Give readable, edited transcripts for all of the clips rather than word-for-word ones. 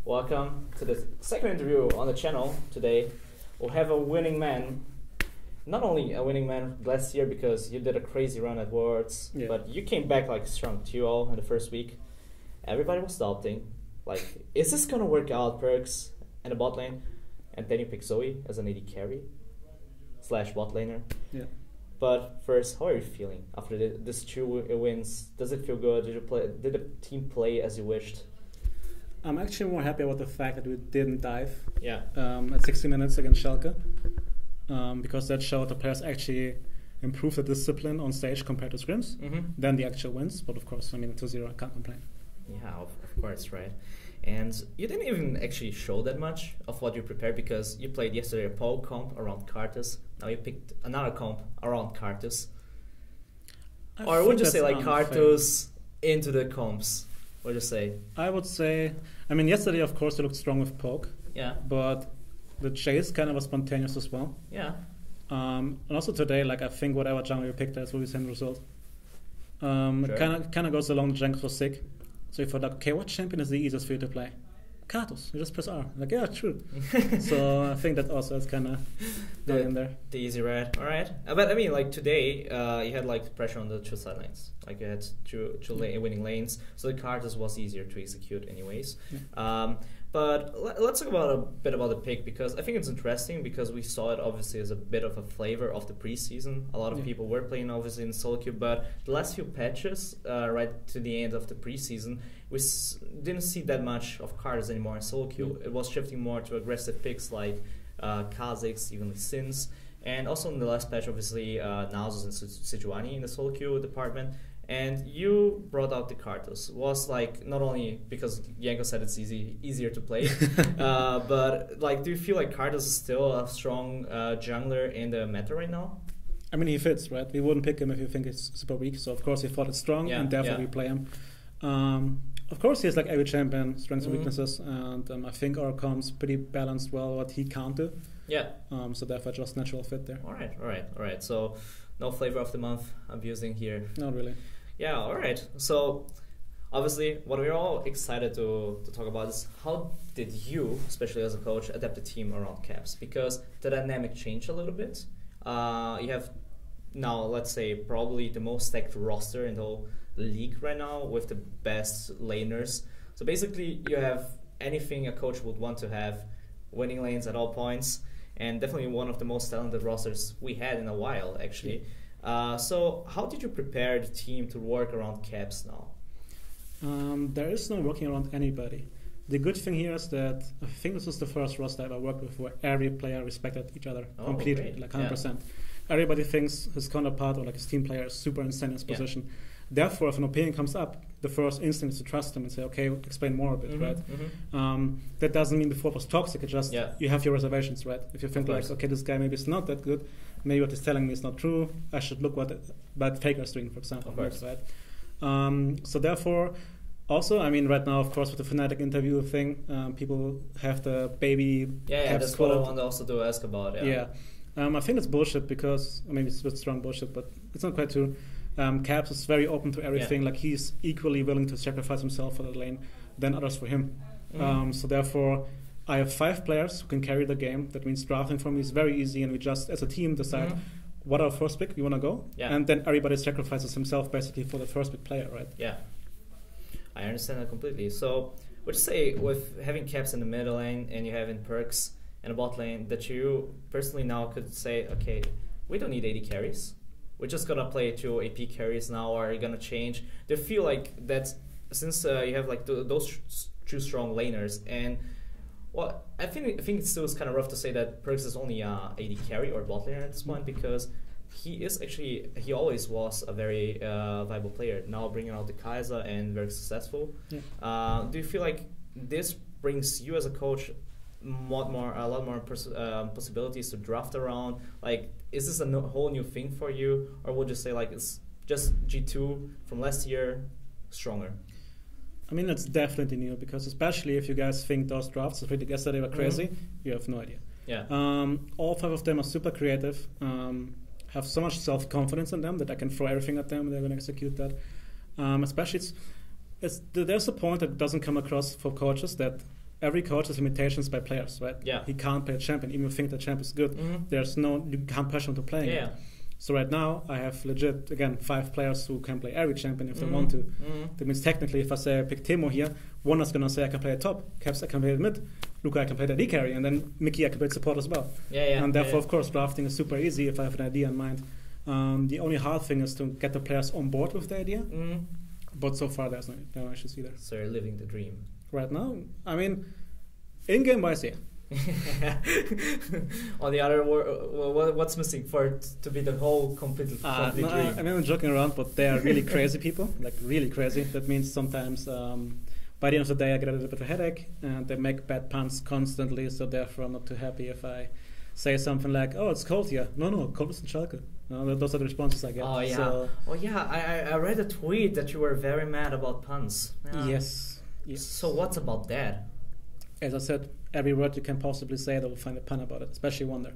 Welcome to the second interview on the channel. Today we'll have a winning man. Not only a winning man last year because you did a crazy run at Worlds, but you came back like strong 2-0 in the first week. Everybody was doubting, like, is this gonna work out, Perkz in the bot lane? And then you pick Zoe as an AD carry / bot laner. Yeah. But first, how are you feeling after this 2 wins? Does it feel good? Did the team play as you wished? I'm actually more happy about the fact that we didn't dive. Yeah. At 60 minutes against Schalke. Because that showed the players actually improve the discipline on stage compared to scrims than the actual wins. But of course, I mean, 2-0, I can't complain. Yeah, of course, right. And you didn't even actually show that much of what you prepared because you played yesterday a pole comp around Karthus. Now you picked another comp around Karthus. Or would you say like Karthus into the comps? What would you say? I would say, I mean, yesterday, of course, you looked strong with poke. Yeah. But the chase kind of was spontaneous as well. Yeah. And also today, like, I think whatever jungle you picked, that's what we send result. Sure. It kind of goes along the Jankos was sick. So you thought, like, okay, what champion is the easiest for you to play? Karthus. You just press R. Like, yeah, true. So I think that also is kind of in there. The easy red. All right. But I mean, like today, you had like pressure on the 2 side lanes. Like you had two winning lanes. So the Karthus was easier to execute anyways. Yeah. But let's talk about a bit about the pick because I think it's interesting because we saw it obviously as a bit of a flavor of the preseason. A lot of people were playing obviously in solo queue, but the last few patches, right to the end of the preseason, we didn't see that much of Karthus anymore in solo queue. It was shifting more to aggressive picks like Kha'Zix, even Sins, and also in the last patch, obviously Nasus and Sejuani in the solo queue department. And you brought out the Karthus. Was like not only because Jankos said it's easier to play, but like, do you feel like Karthus is still a strong jungler in the meta right now? I mean, he fits, right? We wouldn't pick him if you think it's super weak. So of course he thought it's strong, and therefore we play him. Of course, he has like every champion strengths and weaknesses, and I think our comp's pretty balanced well what he can't do. Yeah. So therefore, just natural fit there. All right. So no flavor of the month I'm using here. Not really. Yeah, all right. So obviously what we're all excited to talk about is how did you, especially as a coach, adapt the team around caps? Because the dynamic changed a little bit. You have now, let's say, probably the most stacked roster in the whole league right now with the best laners. So basically you have anything a coach would want to have, winning lanes at all points, and definitely one of the most talented rosters we had in a while actually. So how did you prepare the team to work around caps now? There is no working around anybody. The good thing here is that I think this was the first roster I ever worked with where every player respected each other completely, like 100%. Yeah. Everybody thinks his counterpart or like his team player is super insane in his position. Therefore, if an opinion comes up, the first instinct is to trust him and say, okay, explain more a bit, right? That doesn't mean before it was toxic, it just, you have your reservations, right? If you think like, okay, this guy maybe is not that good, maybe what he's telling me is not true, I should look what bad Faker's doing, for example, right? So therefore, also, I mean, right now, of course, with the Fnatic interview thing, people have the baby that's what I want also to ask about, I think it's bullshit because, maybe it's a bit strong bullshit, but it's not quite true. Caps is very open to everything. Like he's equally willing to sacrifice himself for the lane than others for him. So therefore, I have 5 players who can carry the game. That means drafting for me is very easy, and we just, as a team, decide what our first pick we want to go, and then everybody sacrifices himself basically for the first pick player, right? Yeah, I understand that completely. So, would you say with having Caps in the middle lane and you having Perkz in the bot lane that you personally now could say, okay, we don't need 80 carries. We're just going to play 2 AP carries now, or are you going to change? Do you feel like that since you have like those 2 strong laners, and well, I think it still is kind of rough to say that Perkz is only AD carry or bot laner at this point because he always was a very viable player. Now bringing out the Kaiser and very successful. Do you feel like this brings you as a coach a lot more possibilities to draft around? Like, is this a whole new thing for you, or would you say like it's just G2 from last year stronger? I mean, it's definitely new because especially if you guys think those drafts that we did yesterday were crazy, you have no idea. All 5 of them are super creative, have so much self-confidence in them that I can throw everything at them and they're going to execute that. Especially there's a point that doesn't come across for coaches that every coach has limitations by players, right? Yeah. He can't play a champion, even if you think the champ is good. You can't push him to playing it. So right now, I have legit, again, 5 players who can play every champion if they want to. That means technically, if I say I pick Timo here, one is going to say I can play a top, Caps I can play a mid, Luca I can play the AD carry, and then Mickey I can play support as well. And therefore, of course, drafting is super easy if I have an idea in mind. The only hard thing is to get the players on board with the idea. But so far, there's no issues either. So you're living the dream. Right now, I mean, in-game wise, yeah. On the other, what's missing for it to be the whole complete dream? I mean, I'm joking around, but they are really crazy people, like really crazy. That means sometimes by the end of the day I get a little bit of a headache, and they make bad puns constantly, so therefore I'm not too happy if I say something like, oh, it's cold here. No, cold is in Schalke. Those are the responses I get. Oh, yeah. So, I read a tweet that you were very mad about puns. Yes. So what's about that? As I said, every word you can possibly say, they will find a pun about it, especially Wonder.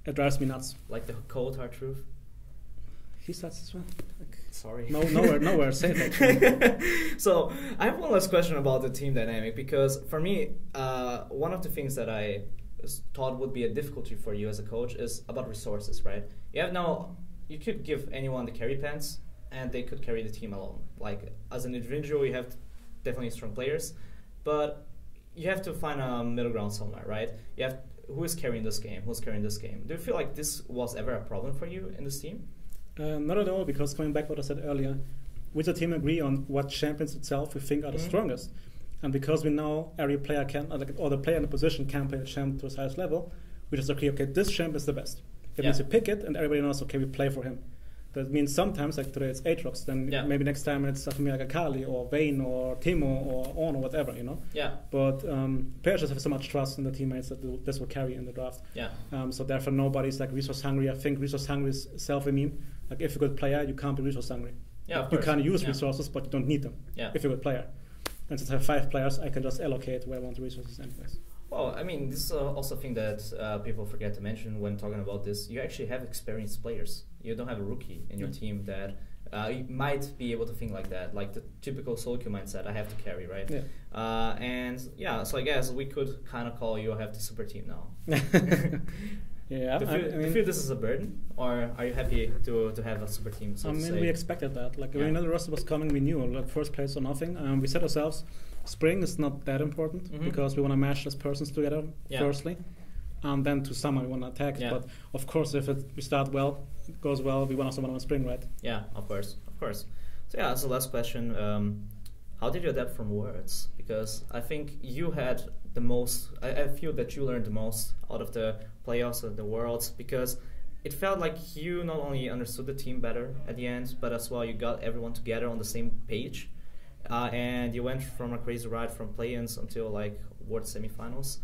It drives me nuts. Like the cold hard truth? He starts as well. Sorry. Nowhere safe actually. So I have one last question about the team dynamic, because for me, one of the things that I thought would be a difficulty for you as a coach is about resources, right? You could give anyone the carry pants and they could carry the team alone. Like as an individual, you have definitely strong players, but you have to find a middle ground somewhere, right? You have who is carrying this game, who's carrying this game. Do you feel like this was ever a problem for you in this team? Not at all, because coming back to what I said earlier, we as a team agree on what champions itself we think are the strongest. And because we know every player can, or the player in the position can play the champ to his highest level, we just agree, okay, this champ is the best. That means you pick it, and everybody knows, okay, we play for him. That means sometimes, like today it's Aatrox, then maybe next time it's something like Akali, or Vayne, or Timo, or On, or whatever, you know? But players just have so much trust in the teammates that this will carry in the draft. So therefore nobody's like resource hungry. I think resource hungry is self-meme. Like if you're a good player, you can't be resource hungry. You can't use resources, but you don't need them if you're a good player. And since I have 5 players, I can just allocate where I want the resources anyways. Well, I mean, this is also a thing that people forget to mention when talking about this. You actually have experienced players. You don't have a rookie in your team that you might be able to think like that, like the typical solo queue mindset, I have to carry, right? So I guess we could kind of call you have the super team now. Do you feel this is a burden, or are you happy to have a super team? So we expected that. Like when the roster was coming, we knew like first place or nothing. We said ourselves, spring is not that important because we want to mash as persons together firstly, and then to summer we want to attack. But of course, if we start well, it goes well, we want also want to spring, right? Yeah, of course. So so last question: how did you adapt from Worlds? Because I think you had the most. I feel that you learned the most out of the playoffs of the Worlds, because it felt like you not only understood the team better at the end, but as well you got everyone together on the same page, and you went from a crazy ride from play-ins until like World semifinals,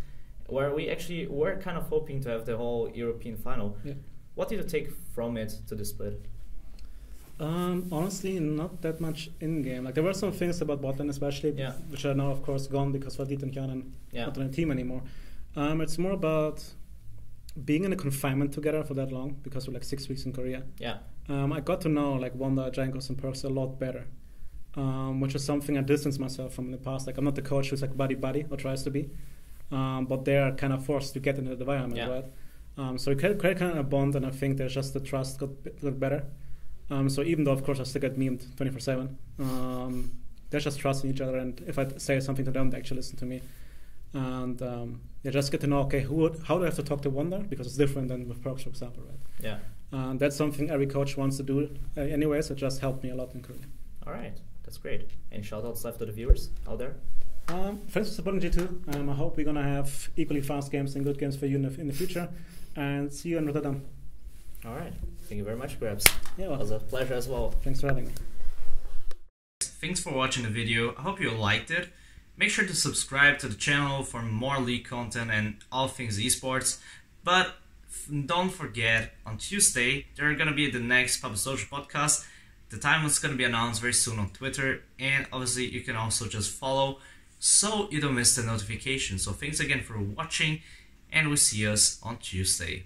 where we actually were kind of hoping to have the whole European final. What did you take from it to the split? Honestly, not that much in-game. Like there were some things about botlane especially, which are now of course gone because Vadit and Kjanan not on the team anymore. It's more about being in a confinement together for that long, because we're like 6 weeks in Korea. I got to know like Wanda, Jankos, and Perkz a lot better, which is something I distanced myself from in the past. Like I'm not the coach who's like buddy or tries to be, but they are kind of forced to get into the environment, right? So we created kind of a bond, and I think there's just the trust got better. So even though of course I still get memed 24/7, there's just trust in each other, and if I say something to them, they actually listen to me. And just get to know, okay, how do I have to talk to Wonder, because it's different than with Perkz, for example, right? That's something every coach wants to do anyways. It just helped me a lot in Korea. All right, that's great. Any shout-outs left to the viewers out there? Thanks for supporting G2. I hope we're going to have equally fast games and good games for you in the future, and see you in Rotterdam. All right, thank you very much, Grabbz. It was a pleasure as well. Thanks for having me. Thanks for watching the video. I hope you liked it. Make sure to subscribe to the channel for more league content and all things esports. But don't forget, on Tuesday, there are going to be the next Public Social podcast. The time is going to be announced very soon on Twitter. And obviously, you can also just follow so you don't miss the notification. So thanks again for watching, and we'll see us on Tuesday.